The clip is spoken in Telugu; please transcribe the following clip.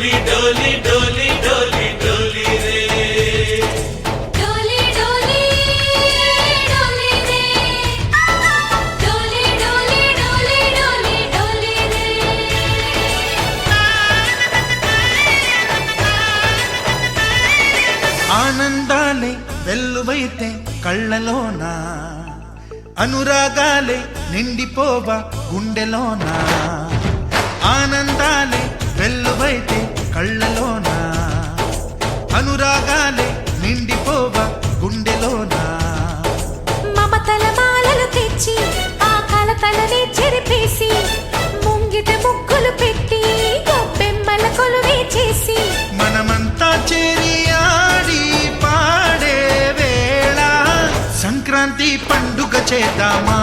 डोली डोली डोली डोली डोली रे डोली डोली डोली रे डोली डोली डोली डोली डोली रे ఆనందాలే వెల్లువైతే కళ్ళలోన అనురాగాలే నిండిపోవా గుండెలోన ఆనందాలే వెల్లువైతే కళ్ళలోన అనురాగాలే నిండిపోవా గుండెలోన మమతల మాలలు తెచ్చి ఆ కలతలని చెరిపేసి ముంగిట ముగ్గులు పెట్టి గొప్పెమ్మల కొలువే చేసి మనమంతా చేరి ఆడి పాడే వేళ సంక్రాంతి పండుగ చేద్దామా